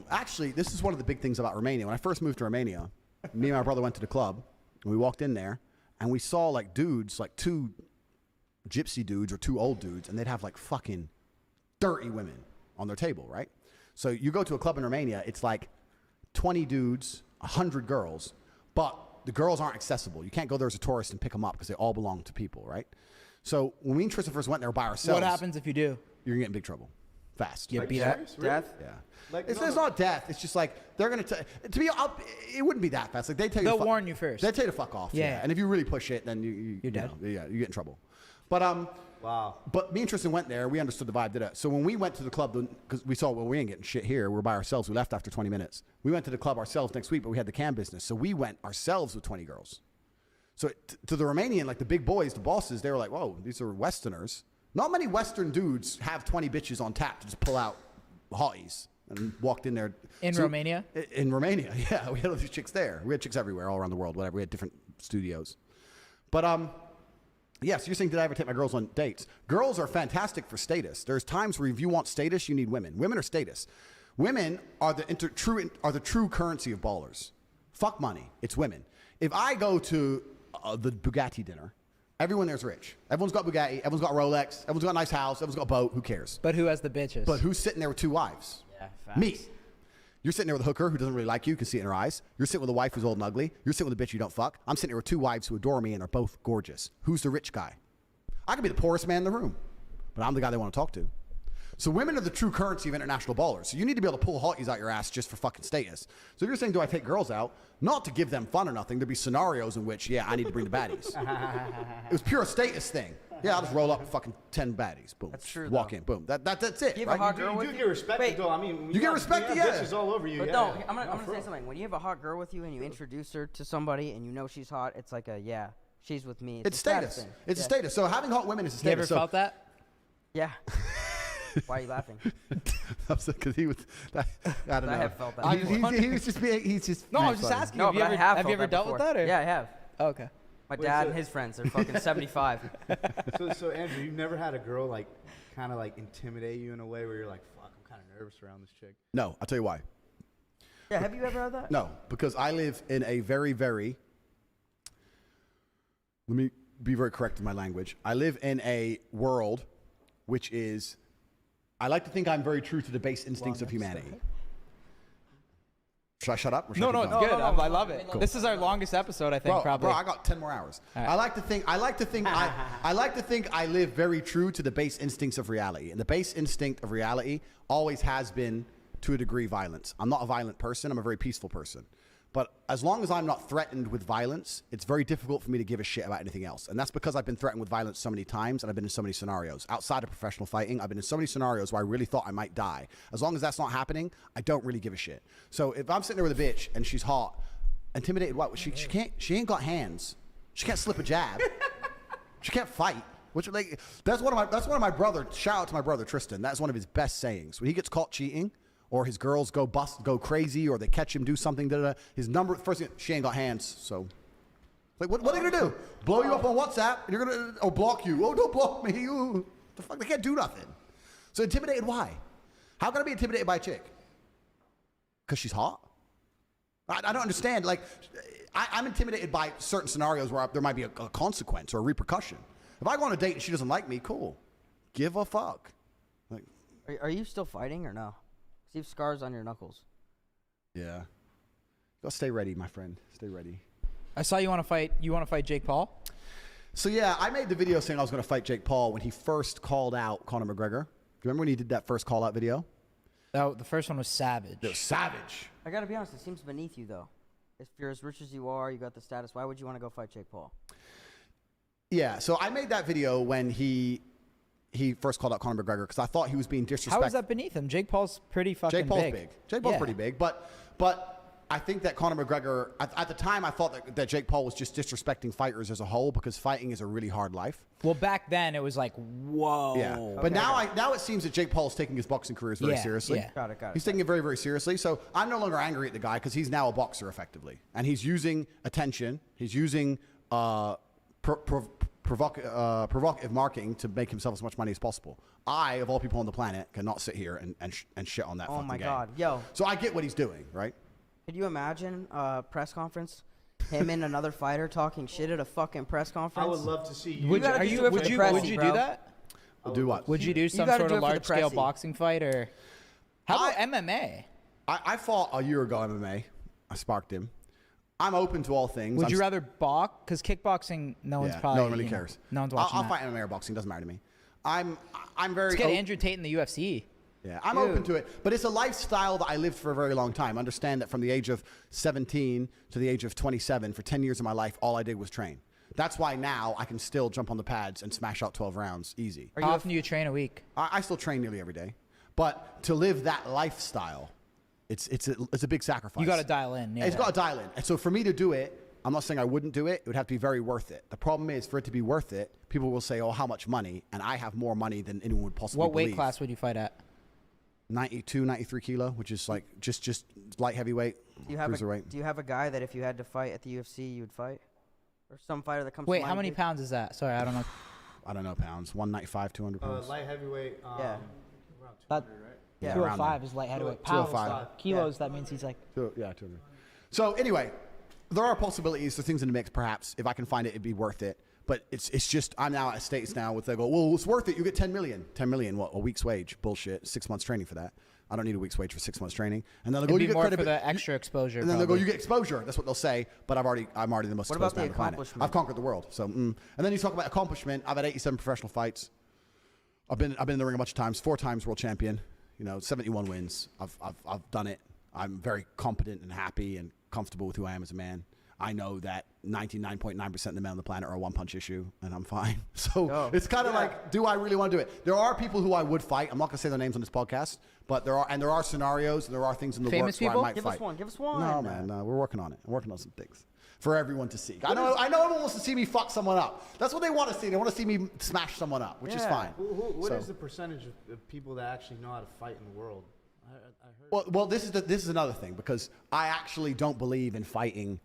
actually, this is one of the big things about Romania. When I first moved to Romania, me and my brother went to the club, and we walked in there, and we saw like dudes, like 2 gypsy dudes or 2 old dudes, and they'd have like fucking dirty women on their table, right? So you go to a club in Romania, it's like 20 dudes, 100 girls, but the girls aren't accessible. You can't go there as a tourist and pick them up because they all belong to people, right? So when me and Tristan first went there by ourselves. What happens if you do? You're going to get in big trouble. Fast. You beat up? Death? Yeah. Like, it's not death. It's just like they're going to be. It wouldn't be that fast. Like they tell you. They'll warn you first. They tell you to fuck off. Yeah. And if you really push it, then you're dead. You get in trouble. But wow. But me and Tristan went there. We understood the vibe. Did it? So when we went to the club, because we saw, well, we ain't getting shit here. We're by ourselves. We left after 20 minutes. We went to the club ourselves next week, but we had the cam business, so we went ourselves with 20 girls. So to the Romanian, like the big boys, the bosses, they were like, whoa, these are Westerners. Not many Western dudes have 20 bitches on tap to just pull out hotties. And walked in there. In Romania? In Romania, yeah. We had all these chicks there. We had chicks everywhere, all around the world, whatever. We had different studios. But, yeah, so you're saying, did I ever take my girls on dates? Girls are fantastic for status. There's times where if you want status, you need women. Women are status. Women are the true currency of ballers. Fuck money. It's women. If I go to the Bugatti dinner, everyone there's rich. Everyone's got Bugatti. Everyone's got Rolex. Everyone's got a nice house. Everyone's got a boat. Who cares? But who has the bitches? But who's sitting there with 2 wives? Yeah, facts. Me. You're sitting there with a hooker who doesn't really like you. You can see it in her eyes. You're sitting with a wife who's old and ugly. You're sitting with a bitch you don't fuck. I'm sitting here with 2 wives who adore me and are both gorgeous. Who's the rich guy? I could be the poorest man in the room, but I'm the guy they want to talk to. So women are the true currency of international ballers. So you need to be able to pull hotties out your ass just for fucking status. So if you're saying, do I take girls out? Not to give them fun or nothing. There'd be scenarios in which, yeah, I need to bring the baddies. It was pure status thing. Yeah, I'll just roll up with fucking 10 baddies. Boom. That's true. Walk in. Boom. That's it. You have Right? a hot girl with You you? get respected, though. I mean, You get respected, yeah. Bitches all over you. But Yeah. no, I'm gonna say something. When you have a hot girl with you and you introduce her to somebody and you know she's hot, it's like she's with me. It's a status. thing. It's a status. So having hot women is a You status. ever felt that? Yeah. Why are you laughing? Because he was. I don't know. I have felt that. He was just being. He's just. No, I was being just funny. asking. No, have you but ever, I have have you felt ever that dealt before. with that? Or? Yeah, I have. Oh, okay. My Wait, dad so- and his friends are fucking 75. So Andrew, you've never had a girl like kind of like intimidate you in a way where you're like, fuck, I'm kind of nervous around this chick. No, I'll tell you why. Yeah, have you ever had that? No, because I live in a very, very. Let me be very correct in my language. I live in a world which is. I like to think I'm very true to the base instincts of humanity. Should I shut up? Or should No, I no, keep it's going? good. I love it. Cool. This is our longest episode, I think, probably. Bro, I got 10 more hours. Right. I like to think I live very true to the base instincts of reality. And the base instinct of reality always has been, to a degree, violence. I'm not a violent person. I'm a very peaceful person. But as long as I'm not threatened with violence, it's very difficult for me to give a shit about anything else. And that's because I've been threatened with violence so many times and I've been in so many scenarios. Outside of professional fighting, I've been in so many scenarios where I really thought I might die. As long as that's not happening, I don't really give a shit. So if I'm sitting there with a bitch and she's hot, intimidated what? She ain't got hands. She can't slip a jab. She can't fight. Which like that's one of my brother. Shout out to my brother Tristan. That's one of his best sayings. When he gets caught cheating, or his girls go crazy, or they catch him do something. His number first thing, she ain't got hands. So, like, what are they gonna do? Blow you up on WhatsApp? And you're gonna block you? Oh, don't block me! You the fuck? They can't do nothing. So intimidated? Why? How can I be intimidated by a chick? Because she's hot? I don't understand. Like, I'm intimidated by certain scenarios where there might be a consequence or a repercussion. If I go on a date and she doesn't like me, cool. Give a fuck. Like, Are you still fighting or no? You have scars on your knuckles. yeah. Go stay ready, my friend. Stay ready. I saw you want to fight. You want to fight Jake Paul? So yeah, I made the video saying I was going to fight Jake Paul when he first called out Conor McGregor. Do you remember when he did that first call out video? Oh, the first one was savage. It was savage. I gotta be honest, it seems beneath you though. If you're as rich as you are, you got the status, why would you want to go fight Jake Paul? Yeah, so I made that video when he first called out Conor McGregor because I thought he was being disrespectful. How is that beneath him? Jake Paul's pretty fucking Jake Paul's big. big. Jake Paul's pretty big, but I think that Conor McGregor, at the time, I thought that Jake Paul was just disrespecting fighters as a whole because fighting is a really hard life. Well, back then it was like, whoa. Yeah, but now it seems that Jake Paul is taking his boxing career very seriously. Yeah. Got it. He's taking it very, very seriously. So I'm no longer angry at the guy because he's now a boxer effectively, and he's using attention. He's using provocative marketing to make himself as much money as possible. I, of all people on the planet, cannot sit here and shit on that Oh fucking my game. God, yo! So I get what he's doing, right? Could you imagine a press conference? Him and another fighter talking shit at a fucking press conference. I would love to see you. Would you, gotta are do you, it would for you, the pressy, would you bro. do that? Do what? Would you do some gotta sort do of it for the large scale pressy. boxing fight, or how about MMA? I fought a year ago MMA. I sparked him. I'm open to all things. Would you rather box? Because kickboxing, no one's probably no one really you know, cares. no one's watching I'll that. fight MMA or boxing. Doesn't matter to me. I'm very. Let's get Andrew Tate in the UFC. Yeah, I'm open to it, but it's a lifestyle that I lived for a very long time. Understand that from the age of 17 to the age of 27, for 10 years of my life, all I did was train. That's why now I can still jump on the pads and smash out 12 rounds easy. How often do you train a week? I still train nearly every day, but to live that lifestyle, it's a big sacrifice. You got to dial in. Yeah. It's got to dial in, and so for me to do it, I'm not saying I wouldn't do it. It would have to be very worth it. The problem is, for it to be worth it, people will say, "Oh, how much money?" And I have more money than anyone would possibly What weight believe. class would you fight at? 92, 93 kilo, which is like just light heavyweight, Do you have cruiserweight. Do you have a guy that if you had to fight at the UFC, you would fight, or some fighter that comes? Wait, to how mind, many dude? pounds is that? Sorry, I don't know. I don't know pounds. 195, 200 pounds. Light heavyweight. Yeah. Around That- 200, right? Yeah, around 205 there. is light heavyweight. 205. Pounds, kilos. That means he's like. Yeah, 200. So anyway, there are possibilities. There's things in the mix. Perhaps if I can find it, it'd be worth it. But it's just I'm now at states now with they go, well, it's worth it. You get 10 million. 10 million. What? A week's wage? Bullshit. 6 months training for that. I don't need a week's wage for 6 months training. And then they'll go, It'd you be get more for credibility. the extra exposure. And then they'll go, probably. you get exposure. That's what they'll say. But I'm already the most What exposed about man the on the planet. accomplishment? I've conquered the world. So, and then you talk about accomplishment. I've had 87 professional fights. I've been in the ring a bunch of times. 4 times world champion. 71 wins. I've done it. I'm very competent and happy and comfortable with who I am as a man. I know that 99.9% of the men on the planet are a one-punch issue, and I'm fine. So it's kind of like, do I really want to do it? There are people who I would fight. I'm not going to say their names on this podcast, but there are scenarios, there are things in the Famous works where I people? might Give fight. us one. Give us one. No, man, no, we're working on it. I'm working on some things for everyone to see. I know everyone wants to see me fuck someone up. That's what they want to see. They want to see me smash someone up, which is Yeah. fine. What So- is the percentage of people that actually know how to fight in the world? I heard. Well, this is another thing because I actually don't believe in fighting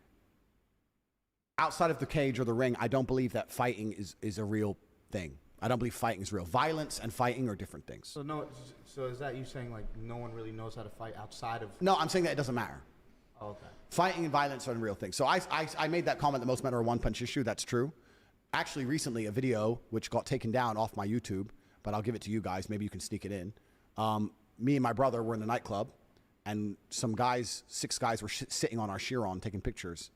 outside of the cage or the ring. I don't believe that fighting is a real thing. I don't believe fighting is real. Violence and fighting are different things. So is that you saying like no one really knows how to fight outside of? No, I'm saying that it doesn't matter. Oh, okay. Fighting and violence are a real thing. So I made that comment that most men are a one-punch issue. That's true. Actually, recently, a video which got taken down off my YouTube, but I'll give it to you guys. Maybe you can sneak it in. Me and my brother were in the nightclub, and some guys, 6 guys, were sitting on our Chiron taking pictures,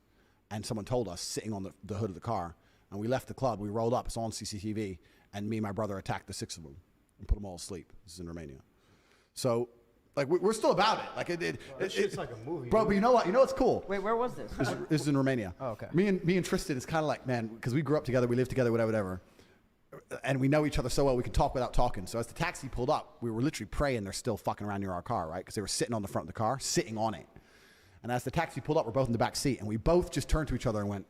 and someone told us, sitting on the hood of the car, and we left the club. We rolled up. It's all on CCTV, and me and my brother attacked the 6 of them and put them all asleep. This is in Romania. So, like, we're still about it. Like, That shit's like a movie. bro. dude. But you know what? You know what's cool? Wait, where was this? This is in Romania. Oh, okay. Me and Tristan, it's kind of like, man, because we grew up together, we lived together, whatever. And we know each other so well, we can talk without talking. So as the taxi pulled up, we were literally praying they're still fucking around near our car, right? Because they were sitting on the front of the car, sitting on it. And as the taxi pulled up, we're both in the back seat, and we both just turned to each other and went,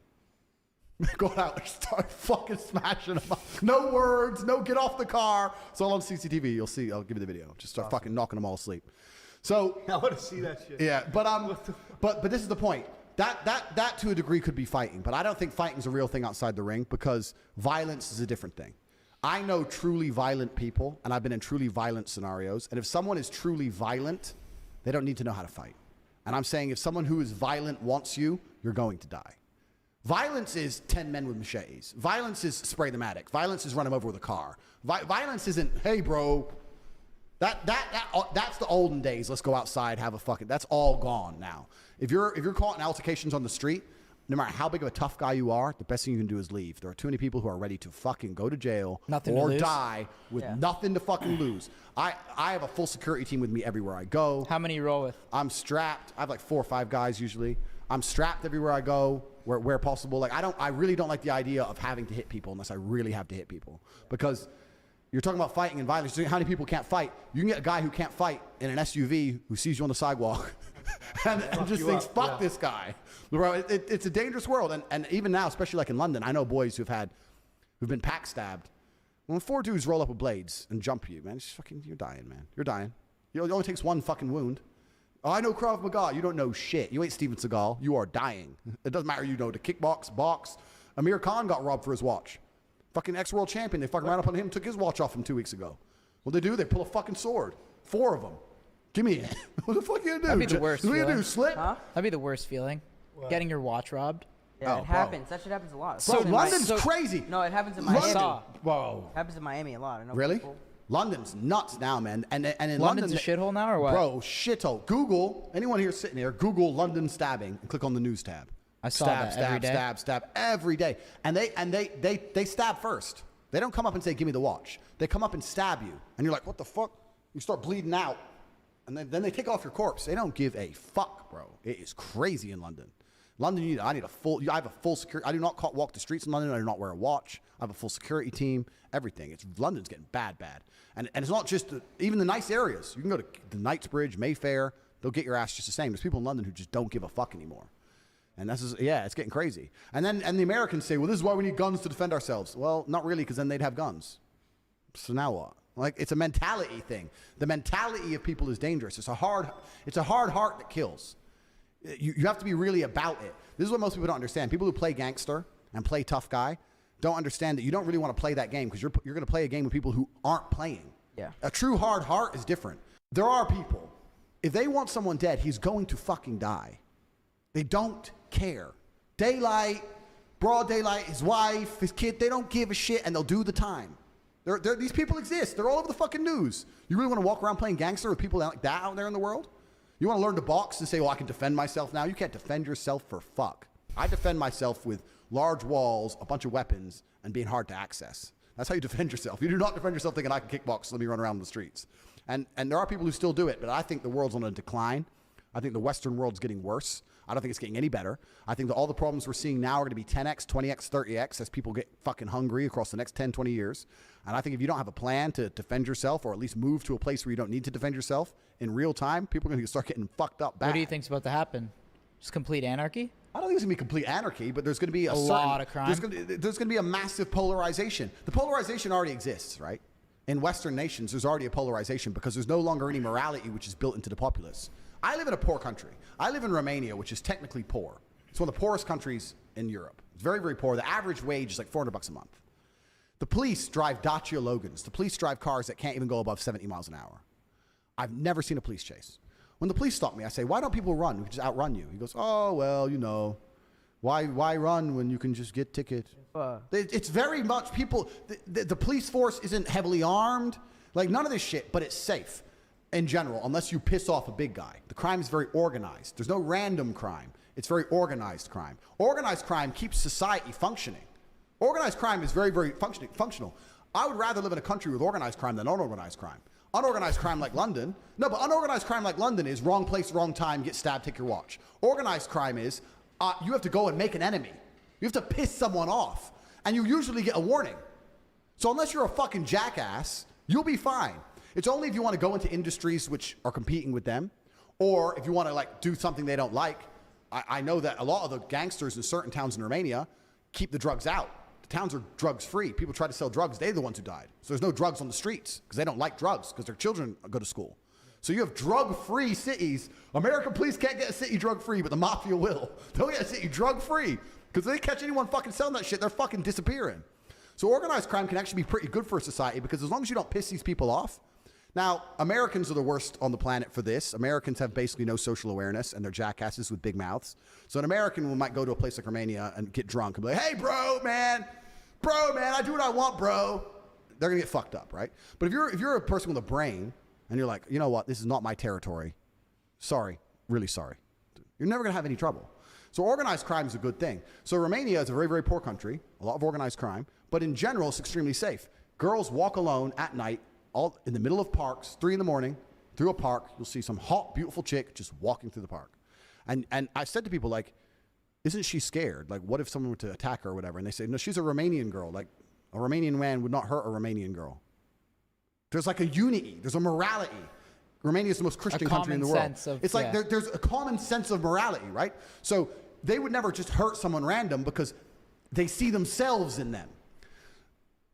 go out and start fucking smashing them up. No words, no get off the car. It's all on CCTV. You'll see. I'll give you the video. Just start fucking knocking them all asleep. So I want to see that shit. yeah, but this is the point. That to a degree could be fighting, but I don't think fighting is a real thing outside the ring because violence is a different thing. I know truly violent people, and I've been in truly violent scenarios. And if someone is truly violent, they don't need to know how to fight. And I'm saying if someone who is violent wants you, you're going to die. Violence is 10 men with machetes. Violence is spray the matic. Violence is run him over with a car. Violence isn't, hey, bro. That's the olden days. Let's go outside, have a fucking. That's all gone now. If you're caught in altercations on the street, no matter how big of a tough guy you are, the best thing you can do is leave. There are too many people who are ready to fucking go to jail Nothing to or lose. die with nothing to fucking lose. I have a full security team with me everywhere I go. How many you roll with? I'm strapped. I have like 4 or 5 guys usually. I'm strapped everywhere I go, where possible. Like I really don't like the idea of having to hit people unless I really have to hit people because. You're talking about fighting and violence. How many people can't fight? You can get a guy who can't fight in an SUV who sees you on the sidewalk and just thinks, fuck this guy. Bro, it's a dangerous world. And even now, especially like in London, I know boys who've been pack stabbed. When 4 dudes roll up with blades and jump you, man, you're dying, man. You're dying. It only takes one fucking wound. Oh, I know Krav Maga. You don't know shit. You ain't Steven Seagal. You are dying. It doesn't matter. You know to kickbox, box. Amir Khan got robbed for his watch. Fucking ex-world champion. They fucking ran up on him, took his watch off him 2 weeks ago. What'd they do? They pull a fucking sword. 4 of them. Give me it. What the fuck you gonna do? That'd be the worst What you gonna feeling. do? Slip? Huh? That'd be the worst feeling. Getting your watch robbed. Yeah, Oh, it bro. happens. That shit happens a lot. Bro, Especially in London's crazy. No, it happens in London- Miami. Saw. Whoa. It happens in Miami a lot. I know Really? people. London's nuts now, man. And in London's London, a shithole now, or what? Bro, shithole. Google, anyone here sitting here, Google London stabbing and click on the news tab. I saw stab, that stab, every day. stab every day. And they stab first. They don't come up and say, give me the watch. They come up and stab you. And you're like, what the fuck? You start bleeding out. And then they take off your corpse. They don't give a fuck, bro. It is crazy in London. London, I have a full security. I do not walk the streets in London. I do not wear a watch. I have a full security team. Everything. London's getting bad. And it's not just even the nice areas. You can go to the Knightsbridge, Mayfair. They'll get your ass just the same. There's people in London who just don't give a fuck anymore. And it's getting crazy. And the Americans say, well, this is why we need guns to defend ourselves. Well, not really, because then they'd have guns. So now what? Like, it's a mentality thing. The mentality of people is dangerous. It's a hard heart that kills. You have to be really about it. This is what most people don't understand. People who play gangster and play tough guy don't understand that you don't really want to play that game because you're going to play a game with people who aren't playing. Yeah. A true hard heart is different. There are people, if they want someone dead, he's going to fucking die. They don't care. Daylight, broad daylight, his wife, his kid, they don't give a shit and they'll do the time. These people exist. They're all over the fucking news. You really want to walk around playing gangster with people like that out there in the world? You want to learn to box and say, oh, I can defend myself now? You can't defend yourself for fuck. I defend myself with large walls, a bunch of weapons, and being hard to access. That's how you defend yourself. You do not defend yourself thinking I can kickbox, let me run around the streets. And there are people who still do it, but I think the world's on a decline. I think the Western world's getting worse. I don't think it's getting any better. I think that all the problems we're seeing now are going to be 10x, 20x, 30x as people get fucking hungry across the next 10, 20 years. And I think if you don't have a plan to defend yourself or at least move to a place where you don't need to defend yourself in real time, people are going to start getting fucked up bad. What do you think's about to happen? Just complete anarchy? I don't think it's going to be complete anarchy, but there's going to be a lot of crime. There's going to be a massive polarization. The polarization already exists, right? In Western nations, there's already a polarization because there's no longer any morality which is built into the populace. I live in a poor country. I live in Romania, which is technically poor. It's one of the poorest countries in Europe. It's very, very poor. The average wage is like $400 a month. The police drive Dacia Logans. The police drive cars that can't even go above 70 miles an hour. I've never seen a police chase. When the police stop me, I say, why don't people run? We can just outrun you. He goes, oh, well, you know, why run when you can just get tickets? It's very much people, the police force isn't heavily armed, like none of this shit, but it's safe in general, unless you piss off a big guy. The crime is very organized. There's no random crime. It's very organized crime. Organized crime keeps society functioning. Organized crime is very, very functional. I would rather live in a country with organized crime than unorganized crime. Unorganized crime like London. No, but unorganized crime like London is wrong place, wrong time, get stabbed, take your watch. Organized crime is you have to go and make an enemy. You have to piss someone off. And you usually get a warning. So unless you're a fucking jackass, you'll be fine. It's only if you want to go into industries which are competing with them, or if you want to like do something they don't like. I know that a lot of the gangsters in certain towns in Romania keep the drugs out. The towns are drugs free. People try to sell drugs. They're the ones who died. So there's no drugs on the streets because they don't like drugs because their children go to school. So you have drug-free cities. American police can't get a city drug-free, but the mafia will. They'll get a city drug-free because if they catch anyone fucking selling that shit, they're fucking disappearing. So organized crime can actually be pretty good for a society because as long as you don't piss these people off. Now, Americans are the worst on the planet for this. Americans have basically no social awareness, and they're jackasses with big mouths. So an American might go to a place like Romania and get drunk and be like, hey, bro, man, I do what I want, bro. They're going to get fucked up, right? But if you're a person with a brain, and you're like, you know what, this is not my territory. Sorry, really sorry. You're never going to have any trouble. So organized crime is a good thing. So Romania is a very, very poor country, a lot of organized crime, but in general, it's extremely safe. Girls walk alone at night, all in the middle of parks, 3 a.m, through a park. You'll see some hot, beautiful chick just walking through the park. And I said to people, like, isn't she scared? Like, what if someone were to attack her or whatever? And they say, no, she's a Romanian girl. Like, a Romanian man would not hurt a Romanian girl. There's like a unity. There's a morality. Romania is the most Christian country in the world. It's like there's a common sense of morality, right? So they would never just hurt someone random because they see themselves in them.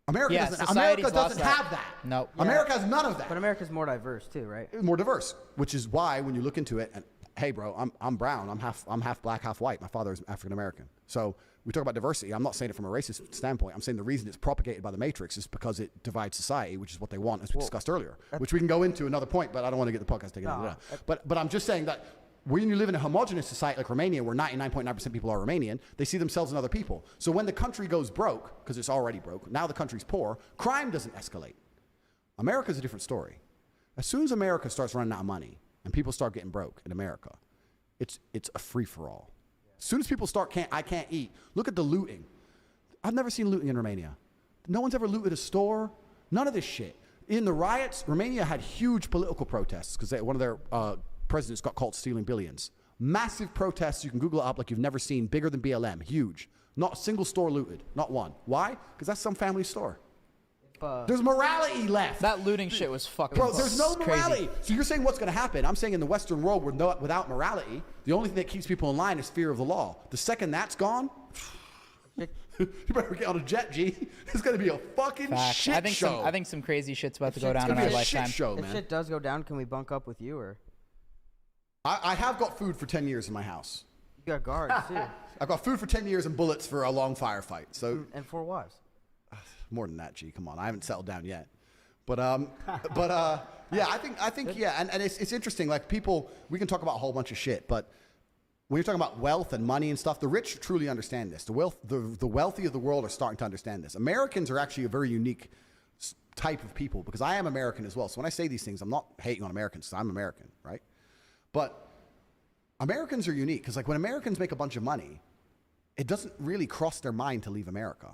America doesn't have that. No. Yeah. America has none of that. But America's more diverse too, right? More diverse, which is why when you look into it, and hey, bro, I'm brown. I'm half black, half white. My father is African American. So we talk about diversity. I'm not saying it from a racist standpoint. I'm saying the reason it's propagated by the Matrix is because it divides society, which is what they want, as we discussed earlier, which we can go into another point, but I don't want to get the podcast taken out. But I'm just saying that when you live in a homogenous society like Romania, where 99.9% people are Romanian, they see themselves in other people. So when the country goes broke, because it's already broke, now the country's poor, crime doesn't escalate. America's a different story. As soon as America starts running out of money and people start getting broke in America, it's a free-for-all. As soon as people start, I can't eat. Look at the looting. I've never seen looting in Romania. No one's ever looted a store. None of this shit. In the riots, Romania had huge political protests because one of their presidents got caught stealing billions. Massive protests. You can Google it up like you've never seen. Bigger than BLM. Huge. Not a single store looted. Not one. Why? Because that's some family store. There's morality left. That looting shit was fucking Bro, there's no morality. crazy. So you're saying what's going to happen? I'm saying in the Western world, without morality, the only thing that keeps people in line is fear of the law. The second that's gone, you better get on a jet, G. It's going to be a fucking shit show. I think some crazy shit's about to go down It's in going our to be a lifetime. shit show, If man. shit does go down, can we bunk up with you or? I have got food for 10 years in my house. You got guards too. I've got food for 10 years and bullets for a long firefight. So And 4 wives. more than that, G. Come on, I haven't settled down yet. But yeah, I think yeah, and it's interesting. Like people, we can talk about a whole bunch of shit, but when you're talking about wealth and money and stuff, the rich truly understand this. The wealthy of the world are starting to understand this. Americans are actually a very unique type of people because I am American as well. So when I say these things, I'm not hating on Americans. I'm American, right? But Americans are unique because like when Americans make a bunch of money, it doesn't really cross their mind to leave America.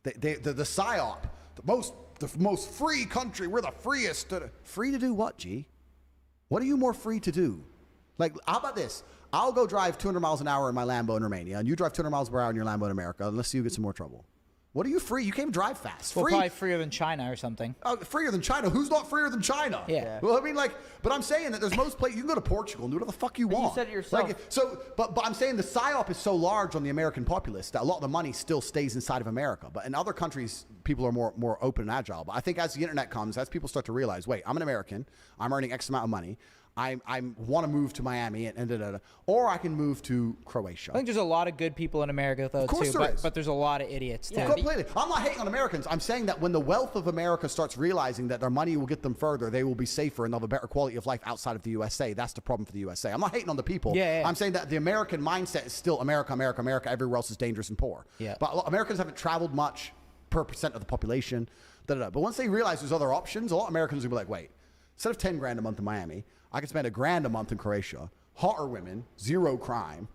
The PSYOP, the most free country, we're the freest. Free to do what, G? What are you more free to do? Like, how about this? I'll go drive 200 miles an hour in my Lambo in Romania, and you drive 200 miles per hour in your Lambo in America, and let's see who gets some more trouble. What are you free? You can't drive fast. Well, probably freer than China or something. Freer than China? Who's not freer than China? Yeah. Well, I mean, like, but I'm saying that there's most places, you can go to Portugal and do whatever the fuck you But you want. said it yourself. Like, so, but I'm saying the PSYOP is so large on the American populace that a lot of the money still stays inside of America. But in other countries, people are more open and agile. But I think as the internet comes, as people start to realize, wait, I'm an American, I'm earning X amount of money, I want to move to Miami and or I can move to Croatia. I think there's a lot of good people in America though course too, there is. but there's a lot of idiots too. Completely. I'm not hating on Americans. I'm saying that when the wealth of America starts realizing that their money will get them further, they will be safer and they'll have a better quality of life outside of the USA. That's the problem for the USA. I'm not hating on the people. Yeah. I'm saying that the American mindset is still America, America, America. Everywhere else is dangerous and poor. Yeah. But Americans haven't traveled much per percent of the population. But once they realize there's other options, a lot of Americans will be like, wait, instead of 10 grand a month in Miami, I could spend $1,000 a month in Croatia. Hotter women, zero crime,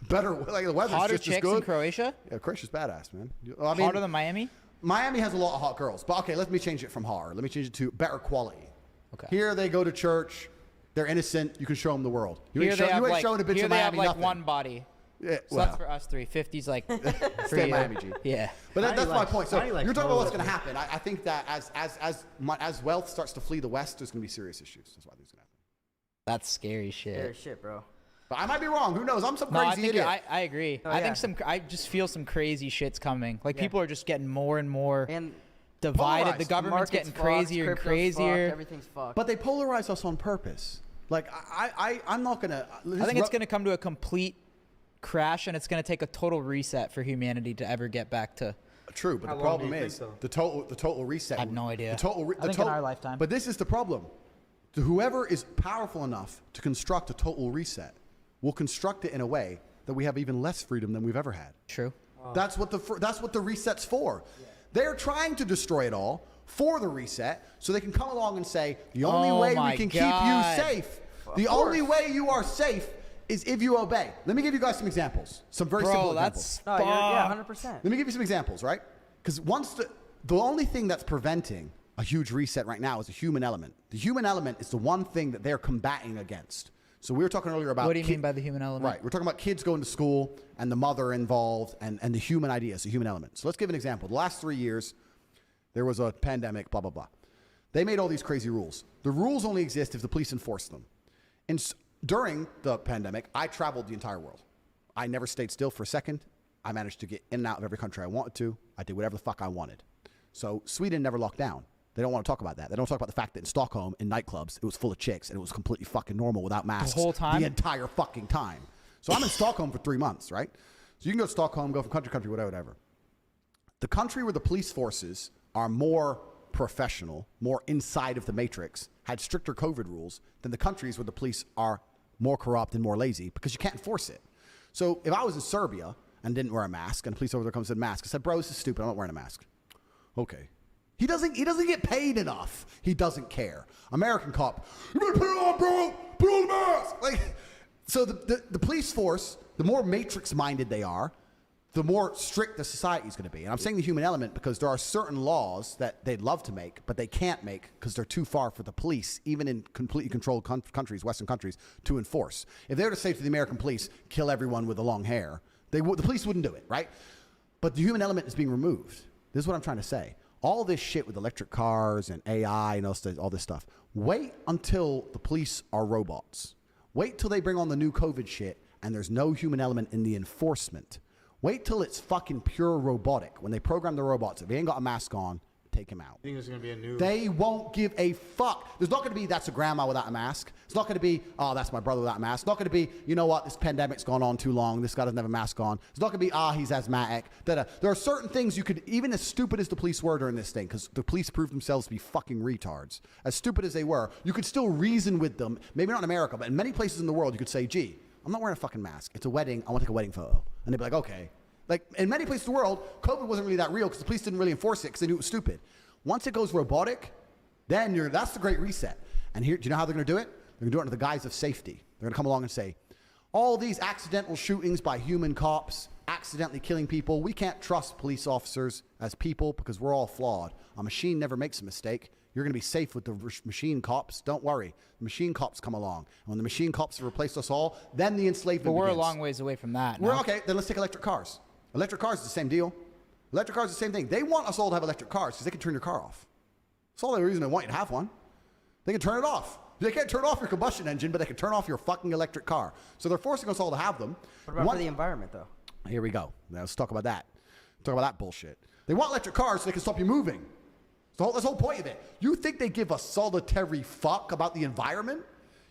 better. Like the weather's Hotter just as chicks good. in Croatia? Yeah, Croatia's badass, man. I mean, Hotter than Miami? Miami has a lot of hot girls, but okay, let me change it from hotter. Let me change it to better quality. Okay. Here they go to church. They're innocent. You can show them the world. You ain't showing a bitch here in they have Miami like nothing. one body. Yeah, So that's for us three. 50's like for Stay in you. Miami, G. Yeah. But that's my point. So Miami likes you're talking about what's Mo. going to happen. I think that as wealth starts to flee the West, there's going to be serious issues. That's why there's going to happen. That's scary shit. Scary shit, bro. But I might be wrong. Who knows? I'm some No, I crazy think idiot. I agree. Oh, I yeah. think I just feel some crazy shit's coming. Like Yeah. people are just getting more and more And divided. polarized. The government's market's getting fucked, crazier and crypto's crazier. fucked, everything's fucked. But they polarize us on purpose. Like I'm not gonna. I think it's going to come to a complete crash, and it's going to take a total reset for humanity to ever get back to. True, but How the long problem do you is think, the total reset. I have no idea. The total. I think in our lifetime. But this is the problem. Whoever is powerful enough to construct a total reset will construct it in a way that we have even less freedom than we've ever had. True. That's what the reset's for. They're trying to destroy it all for the reset, so they can come along and say the only Oh way my we can God. keep you safe, the only way you are safe is if you obey. Let me give you guys some examples. Some very simple Bro, examples. that's No, yeah, fucked. 100%. Let me give you some examples, right? Because once the only thing that's preventing a huge reset right now is the human element. The human element is the one thing that they're combating against. So we were talking earlier about What do you mean by the human element? Right, we're talking about kids going to school and the mother involved and the human ideas, the human element. So let's give an example. The last 3 years, there was a pandemic, blah, blah, blah. They made all these crazy rules. The rules only exist if the police enforce them. And during the pandemic, I traveled the entire world. I never stayed still for a second. I managed to get in and out of every country I wanted to. I did whatever the fuck I wanted. So Sweden never locked down. They don't want to talk about that. They don't talk about the fact that in Stockholm, in nightclubs, it was full of chicks and it was completely fucking normal without masks. whole time? The entire fucking time. So I'm in Stockholm for 3 months, right? So you can go to Stockholm, go from country to country, whatever. The country where the police forces are more professional, more inside of the matrix, had stricter COVID rules than the countries where the police are more corrupt and more lazy because you can't enforce it. So if I was in Serbia and didn't wear a mask and the police over there comes and said mask, I said, bro, this is stupid. I'm not wearing a mask. Okay. He doesn't get paid enough. He doesn't care. American cop, you better put it on, bro. Put on the mask. Like, so the police force, the more matrix minded they are, the more strict the society is going to be. And I'm saying the human element because there are certain laws that they'd love to make, but they can't make because they're too far for the police, even in completely controlled countries, Western countries, to enforce. If they were to say to the American police, kill everyone with the long hair, the police wouldn't do it, right? But the human element is being removed. This is what I'm trying to say. All this shit with electric cars and AI and all this stuff. Wait until the police are robots. Wait till they bring on the new COVID shit and there's no human element in the enforcement. Wait till it's fucking pure robotic. When they program the robots, if he ain't got a mask on, take him out. I think there's going to be a new... They won't give a fuck. There's not going to be, that's a grandma without a mask. It's not going to be, oh, that's my brother without a mask. It's not going to be, you know what, this pandemic's gone on too long. This guy doesn't have a mask on. It's not going to be, he's asthmatic. Da-da. There are certain things you could, even as stupid as the police were during this thing, because the police proved themselves to be fucking retards. As stupid as they were, you could still reason with them. Maybe not in America, but in many places in the world, you could say, gee, I'm not wearing a fucking mask. It's a wedding. I want to take a wedding photo. And they'd be like, okay. Like, in many places in the world, COVID wasn't really that real because the police didn't really enforce it because they knew it was stupid. Once it goes robotic, then that's the great reset. And here, do you know how they're going to do it? They're going to do it under the guise of safety. They're going to come along and say, all these accidental shootings by human cops, accidentally killing people, we can't trust police officers as people because we're all flawed. A machine never makes a mistake. You're going to be safe with the machine cops. Don't worry. The machine cops come along. And when the machine cops have replaced us all, then the enslavement But we're begins. a long ways away from that. We're no? okay. Then let's take electric cars. Electric cars is the same deal. Electric cars is the same thing. They want us all to have electric cars because they can turn your car off. That's all the reason they want you to have one. They can turn it off. They can't turn off your combustion engine, but they can turn off your fucking electric car. So they're forcing us all to have them. What about for the environment, though? Here we go. Now let's talk about that. Talk about that bullshit. They want electric cars so they can stop you moving. So that's the whole point of it. You think they give a solitary fuck about the environment?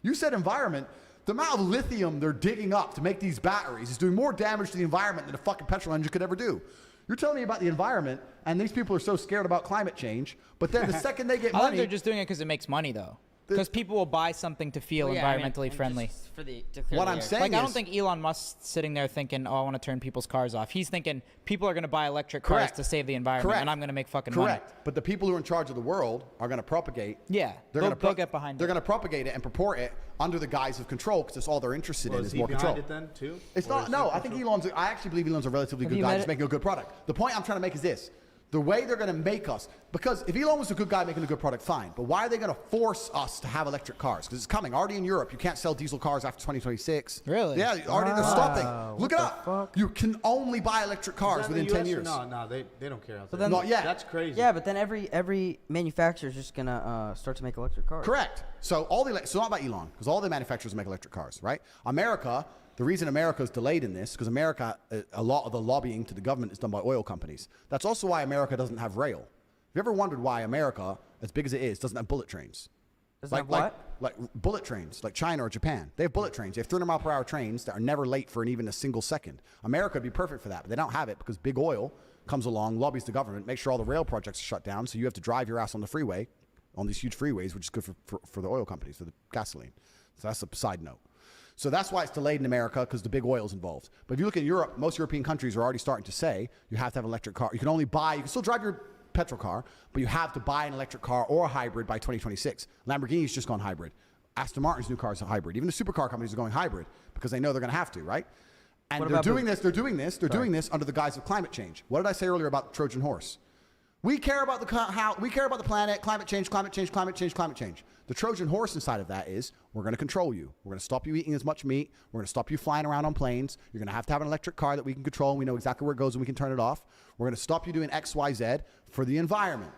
You said environment. The amount of lithium they're digging up to make these batteries is doing more damage to the environment than a fucking petrol engine could ever do. You're telling me about the environment, and these people are so scared about climate change, but then the second they get I think money... they're just doing it because it makes money, though. Because people will buy something to feel environmentally friendly. What I'm saying Like, is... I don't think Elon Musk's sitting there thinking, oh, I want to turn people's cars off. He's thinking, people are going to buy electric cars Correct. to save the environment, Correct. and I'm going to make fucking Correct. money. But the people who are in charge of the world are going to propagate... Yeah, they'll get behind They're it. going to propagate it and purport it under the guise of control because that's all they're interested in is more control. Is he behind it then, too? It's Or not. is No, he I think control- I actually believe Elon's a relatively good you guy, met just it? making a good product. The point I'm trying to make is this. The way they're going to make us, because if Elon was a good guy making a good product, fine. But why are they going to force us to have electric cars? Because it's coming. Already in Europe, you can't sell diesel cars after 2026. Really? Yeah, already they're stopping. Look it the up. fuck? You can only buy electric Is cars that in within the 10 US or years. No, they don't care. then- Not yet. That's crazy. Yeah, but then every manufacturer is just gonna start to make electric cars. Correct. So so not about Elon, because all the manufacturers make electric cars, right? America, the reason America is delayed in this, because America, a lot of the lobbying to the government is done by oil companies. That's also why America doesn't have rail. Have you ever wondered why America, as big as it is, doesn't have bullet trains? Doesn't have what? Like bullet trains, like China or Japan. They have bullet trains. They have 300 mile per hour trains that are never late for even a single second. America would be perfect for that, but they don't have it because big oil comes along, lobbies the government, makes sure all the rail projects are shut down, so you have to drive your ass on the freeway, on these huge freeways, which is good for the oil companies, for the gasoline. So that's a side note. So that's why it's delayed in America, because the big oil is involved. But if you look at Europe, most European countries are already starting to say you have to have an electric car. You can still drive your petrol car, but you have to buy an electric car or a hybrid by 2026. Lamborghini's just gone hybrid. Aston Martin's new car is a hybrid. Even the supercar companies are going hybrid because they know they're going to have to, right? And What they're about doing this under the guise of climate change. What did I say earlier about the Trojan horse? We care about the planet, climate change, climate change, climate change, climate change. The Trojan horse inside of that is we're going to control you. We're going to stop you eating as much meat. We're going to stop you flying around on planes. You're going to have an electric car that we can control and we know exactly where it goes and we can turn it off. We're going to stop you doing X, Y, Z for the environment.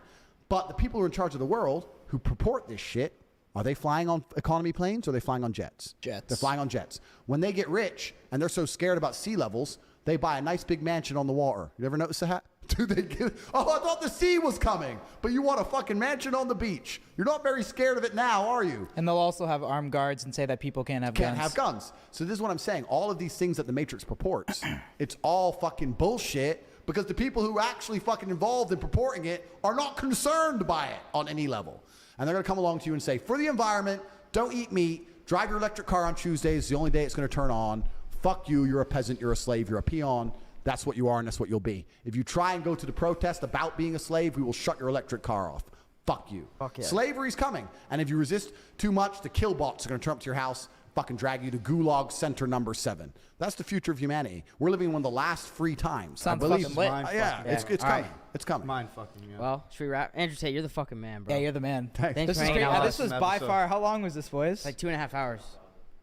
But the people who are in charge of the world who purport this shit, are they flying on economy planes or are they flying on jets? Jets. They're flying on jets. When they get rich and they're so scared about sea levels, they buy a nice big mansion on the water. You ever notice that? Do they get? Oh, I thought the sea was coming, but you want a fucking mansion on the beach. You're not very scared of it now, are you? And they'll also have armed guards and say that people can't have guns. Can't have guns. So this is what I'm saying. All of these things that the Matrix purports, it's all fucking bullshit because the people who actually fucking involved in purporting it are not concerned by it on any level. And they're going to come along to you and say, for the environment, don't eat meat, drive your electric car on Tuesdays, the only day it's going to turn on. Fuck you, you're a peasant, you're a slave, you're a peon. That's what you are and that's what you'll be. If you try and go to the protest about being a slave, we will shut your electric car off. Fuck you. Fuck yeah. Slavery's coming. And if you resist too much, the kill bots are going to turn up to your house, fucking drag you to Gulag Center number 7. That's the future of humanity. We're living in one of the last free times. Sounds I believe. fucking lit. Yeah, it's All coming. right. It's coming. Mind fucking, yeah. Well, should we wrap? Andrew Tate, you're the fucking man, bro. Yeah, you're the man. Thanks. Thanks This for is hanging great. out with This us. was by episode. far. How long was this, boys? Like 2.5 hours.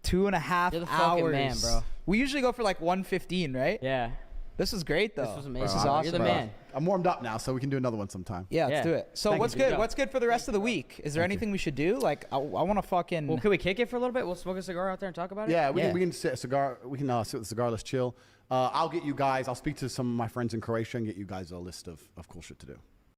2.5 You're the hours. fucking man, bro. We usually go for like 1:15, right? Yeah. This was great, though. This was amazing. This is Bro, awesome. You're the bro. man. I'm warmed up now, so we can do another one sometime. Yeah, let's Yeah. do it. So Thank what's you. good? Good What's good for the rest of the week? Is there anything we should do? Like, I want to fucking. Well, can we kick it for a little bit? We'll smoke a cigar out there and talk about it? Yeah, we Yeah. can sit a cigar. We can sit with a cigar. Let's chill. I'll get you guys. I'll speak to some of my friends in Croatia and get you guys a list of cool shit to do.